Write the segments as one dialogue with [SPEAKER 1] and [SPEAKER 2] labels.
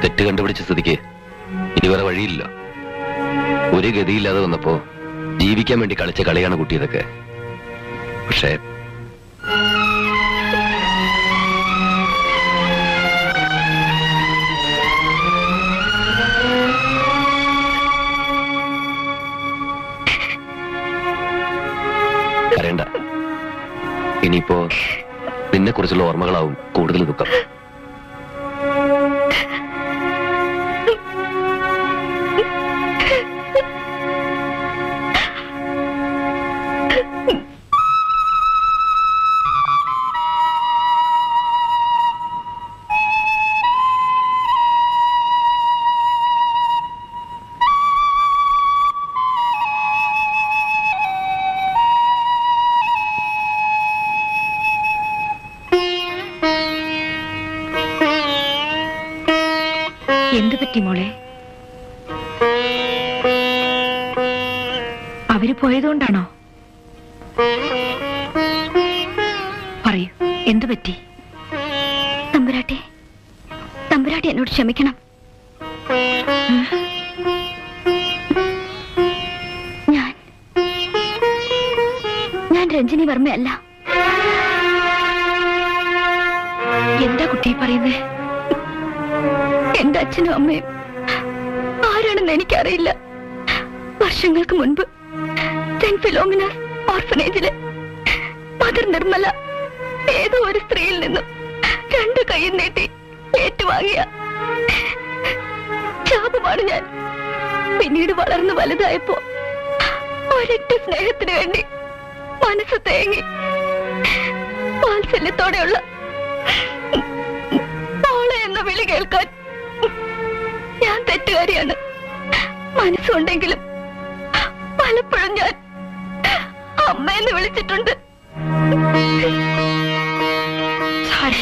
[SPEAKER 1] തെറ്റ് കണ്ടുപിടിച്ച സ്ഥിതിക്ക് ഇനി വേറെ വഴിയില്ല. ഒരു ഗതിയില്ലാതെ വന്നപ്പോ ജീവിക്കാൻ വേണ്ടി കളിച്ച കളിയാണ് കുട്ടി ഇതൊക്കെ. പക്ഷേ കരണ്ട. ഇനിയിപ്പോ നിന്നെ കുറിച്ചുള്ള ഓർമ്മകളാവും കൂടുതൽ ദുഃഖം.
[SPEAKER 2] എന്ത് പറ്റി മോളെ? അവര് പോയതുകൊണ്ടാണോ? പറയൂ, എന്തു പറ്റി?
[SPEAKER 3] തമ്പുരാട്ടി, തമ്പുരാട്ടി എന്നോട് ക്ഷമിക്കണം. ഞാൻ രഞ്ജിനി വർമ്മയല്ല.
[SPEAKER 2] എന്താ കുട്ടി പറയുന്നേ?
[SPEAKER 3] എന്റെ അച്ഛനും അമ്മയും ആരാണെന്ന് എനിക്കറിയില്ല. വർഷങ്ങൾക്ക് മുൻപ് സെന്റ് ഫിലോമിനാസ് ഓർഫനേജിലെ മദർ നിർമ്മല ഏതോ ഒരു സ്ത്രീയിൽ നിന്നും 2 കൈയും നീട്ടി ഏറ്റുവാങ്ങിയ ശാപമാണ് ഞാൻ. പിന്നീട് വളർന്നു വലുതായപ്പോ ഒരൊറ്റ സ്നേഹത്തിന് വേണ്ടി മനസ്സ് തേങ്ങി വാത്സല്യത്തോടെയുള്ള മോളെ എന്ന വിളി കേൾക്കാൻ ഞാൻ തെറ്റുകാരിയാണ്. മനസ്സുണ്ടെങ്കിലും പലപ്പോഴും ഞാൻ അമ്മയെന്ന് വിളിച്ചിട്ടുണ്ട്.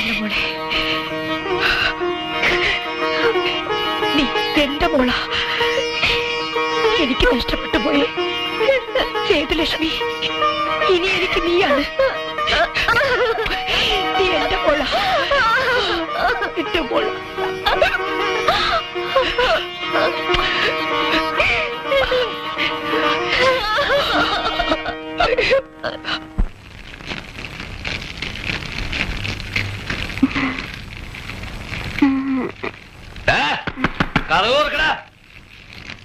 [SPEAKER 2] മോളെ, നീ എന്റെ മോള. എനിക്ക് നഷ്ടപ്പെട്ടു പോയി സേതുലക്ഷ്മി. ഇനി എനിക്ക് നീയാണ്. നീ എന്റെ മോള, എന്റെ മോള.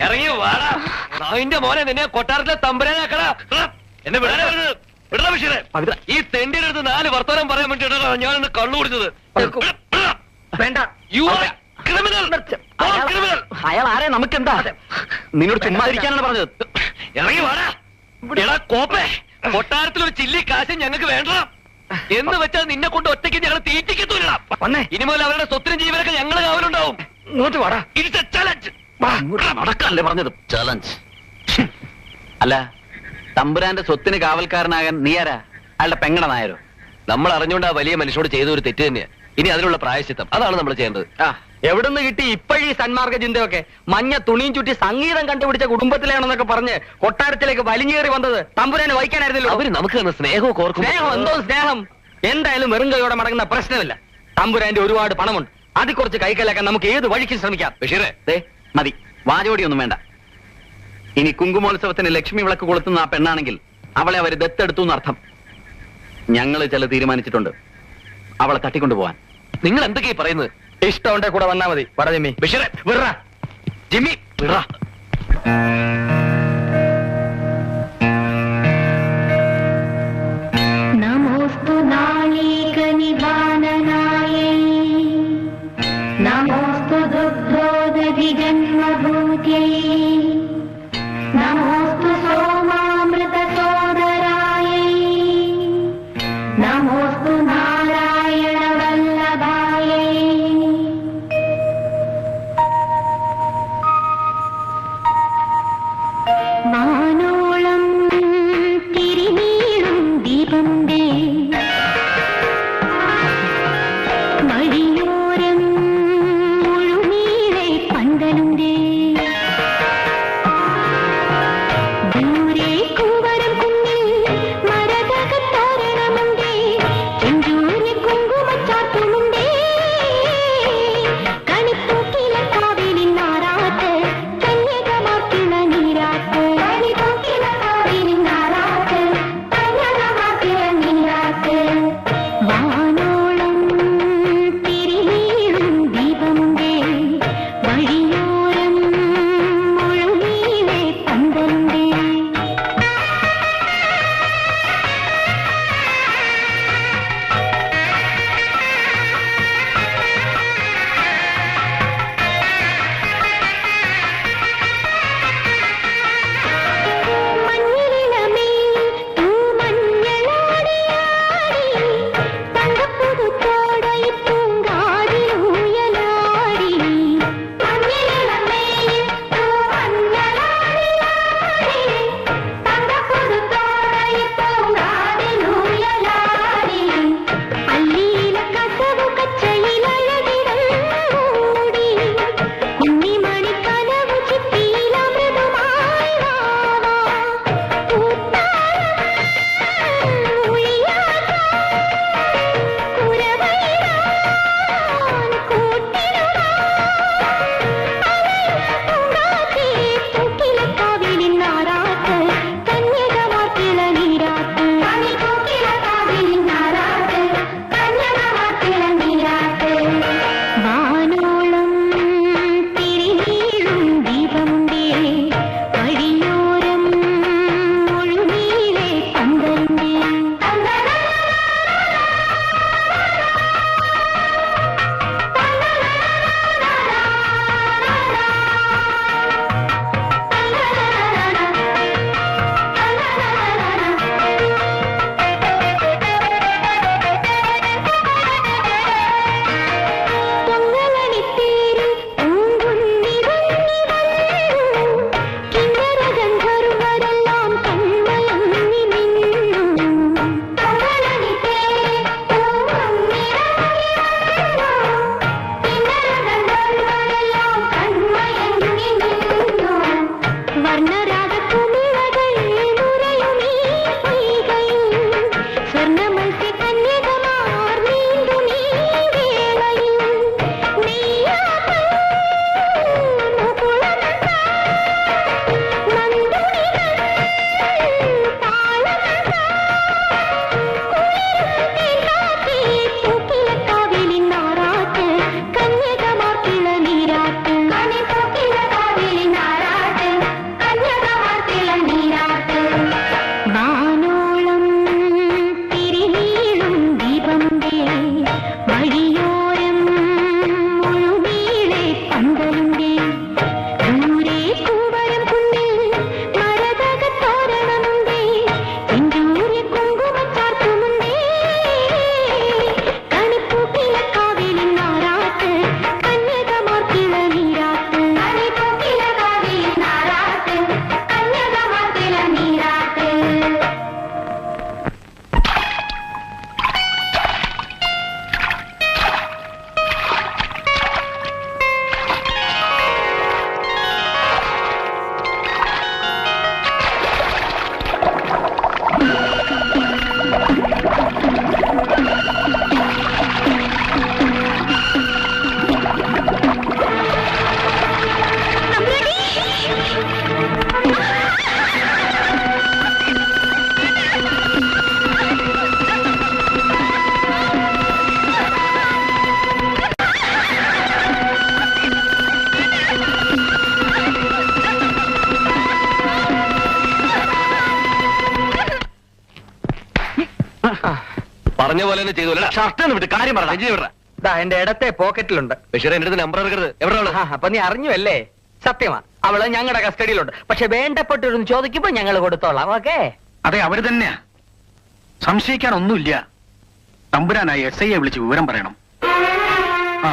[SPEAKER 1] ഇറങ്ങി വാടാ. അതിന്റെ മോനെ നിന്നെ കൊട്ടാരത്തിലെ തമ്പുരാനാക്കടാ. എന്നെ വിടണ വിഷയേ. ഈ തെണ്ടിയുടെ അടുത്ത് 4 വർത്തമാനം പറയാൻ വേണ്ടിട്ടാ ഞാനിന്ന് കള്ളു കുടിച്ചത്.
[SPEAKER 4] വേണ്ട,
[SPEAKER 1] അയാൾ ആരെ നമുക്കെന്താ? നിന്നോട് ചുമ്മാതിരിക്കാനാണ് പറഞ്ഞത്. ഇറങ്ങി വാടാ. എടാ കോപ്പേ, കൊട്ടാരത്തിൽ ഒരു ചില്ലി കാശ് ഞങ്ങൾക്ക് വേണ്ട എന്ന് വെച്ചാൽ നിന്നെ കൊണ്ട് ഒറ്റയ്ക്ക് ഞങ്ങൾ തീറ്റിക്കത്തൂല. ഇനി മുതൽ അവരുടെ സ്വത്തിനും ജീവനൊക്കെ ഞങ്ങൾ കാവലുണ്ടാവും.
[SPEAKER 4] ഇങ്ങോട്ട് വാടാ.
[SPEAKER 1] നടക്കല്ലേ പറഞ്ഞത് ചലഞ്ച്. അല്ല, തമ്പുരാന്റെ സ്വത്തിന് കാവൽക്കാരനാകാൻ നീ ആരാ? അയാളുടെ പെങ്ങടെ നായരോ? നമ്മൾ അറിഞ്ഞുകൊണ്ട് ആ വലിയ മനുഷ്യനോട് ചെയ്ത ഒരു തെറ്റ് തന്നെയാ. ഇനി അതിനുള്ള പ്രായശ്ചിത്തം അതാണ് നമ്മൾ ചെയ്യേണ്ടത്.
[SPEAKER 4] എവിടുന്ന് കിട്ടി ഇപ്പോഴീ സന്മാർഗ ചിന്തയൊക്കെ? മഞ്ഞ തുണിയും ചുറ്റി സംഗീതം കണ്ടുപിടിച്ച കുടുംബത്തിലാണെന്നൊക്കെ പറഞ്ഞ് കൊട്ടാരത്തിലേക്ക് വലിഞ്ഞേറി വന്നത് തമ്പുരാനെ വഹിക്കാനായിരുന്നല്ലോ.
[SPEAKER 1] അവര് നമുക്ക് തന്നെ സ്നേഹവും കോർക്കും.
[SPEAKER 4] സ്നേഹം എന്തോ സ്നേഹം. എന്തായാലും വെറും കൈയോടെ മടങ്ങുന്ന പ്രശ്നമില്ല. തമ്പുരാന്റെ ഒരുപാട് പണമുണ്ട്. അതിൽ കുറച്ച് കൈക്കലാക്കാൻ നമുക്ക് ഏത് വഴിക്കും ശ്രമിക്കാം.
[SPEAKER 1] ബഷീറേ, മതി, വാചോടിയൊന്നും വേണ്ട. ഇനി കുങ്കുമോത്സവത്തിന് ലക്ഷ്മി വിളക്ക് കൊളുത്തുന്ന ആ പെണ്ണാണെങ്കിൽ അവളെ അവര് ദത്തെടുത്തു എന്നർത്ഥം. ഞങ്ങൾ ചില തീരുമാനിച്ചിട്ടുണ്ട് അവളെ തട്ടിക്കൊണ്ടുപോവാൻ. നിങ്ങൾ എന്തൊക്കെയാ പറയുന്നത്?
[SPEAKER 4] ഇഷ്ടമുണ്ടെ കൂടെ വന്നാ മതി. പറ ജിമ്മി.
[SPEAKER 1] ബഷീറേ, വിടറാ. ജിമ്മി, വിടറാ.
[SPEAKER 3] നമോസ്തു നാളീകനിദാനനായേ, നമോസ്തു ദുഗ്ധോദധി ജന്മഭൂത്യേ, നമോസ്തു സോമാമൃത സോദരായേ, നമോസ്തു നാരായണ വല്ലഭായേ. വാനോളം തിരിനീളും ദീപന്തേ, വഴിയോരം മുഴുനീളെ പന്തലുണ്ടേ, ദൂരെ കൂവരം കുന്നിൽ മരതകത്തോരണമുണ്ടേ, ചെഞ്ചൂരി കുങ്കുമച്ചാർത്തുമുണ്ടേ, കണിപ്പൂക്കിലെ
[SPEAKER 1] പോലെ തന്നെ ചെയ്തു അല്ല ഷർട്ട് വിട്ട് കാര്യം പറ വിട
[SPEAKER 4] ദാ എന്റെ ഇടത്തെ പോക്കറ്റിലുണ്ട്.
[SPEAKER 1] ബഷീർ എന്റെ അടുത്ത് നമ്പർ എടുക്കരുത്. എവിടെ
[SPEAKER 4] ആ, അപ്പൊ നീ അറിഞ്ഞു അല്ലേ? സത്യമാ, അവള് ഞങ്ങളുടെ കസ്റ്റഡിയിലുണ്ട്. പക്ഷെ വേണ്ടപ്പെട്ടൊരു ചോദിക്കുമ്പോ ഞങ്ങൾ കൊടുത്തോളാം. ഓക്കെ?
[SPEAKER 2] അതെ, അവര് തന്നെയാ, സംശയിക്കാൻ ഒന്നുമില്ല. തമ്പുരാനായി SIയെ വിളിച്ച് വിവരം പറയണം. ആ,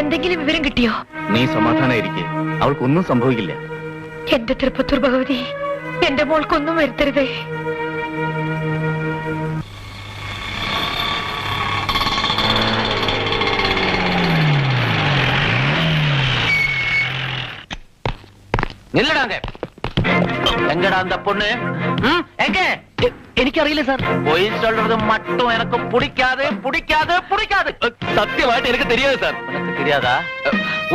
[SPEAKER 5] എന്തെങ്കിലും വിവരം കിട്ടിയോ?
[SPEAKER 1] നീ സമാധാനായിരിക്കെ, അവൾക്കൊന്നും സംഭവിക്കില്ല.
[SPEAKER 5] എന്റെ തൃപ്പത്തൂർ ഭഗവതി, എന്റെ മോൾക്കൊന്നും വരുത്തരുതേ.
[SPEAKER 1] നില്ലടാങ്ക എങ്കടാ അന്ത പൊണ്ണ് എനിക്കറിയില്ല സാർ. പോയി சொல்றது மட்டும் எனக்கு பிடிக்காது பிடிக்காது பிடிக்காது. സത്യമായിട്ട് എനിക്ക് தெரியாது സാർ. ഉനക്ക് தெரியாதா?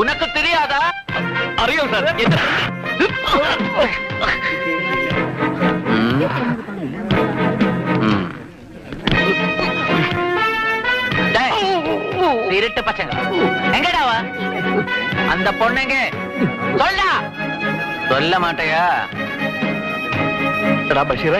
[SPEAKER 1] ഉനക്ക് தெரியாதா? അറിയോ സാർ? திருட்டு பசங்க எங்கடாவா அந்த பொண்ணுங்க? சொல்ல மாட்டேயா? ബഷീറേ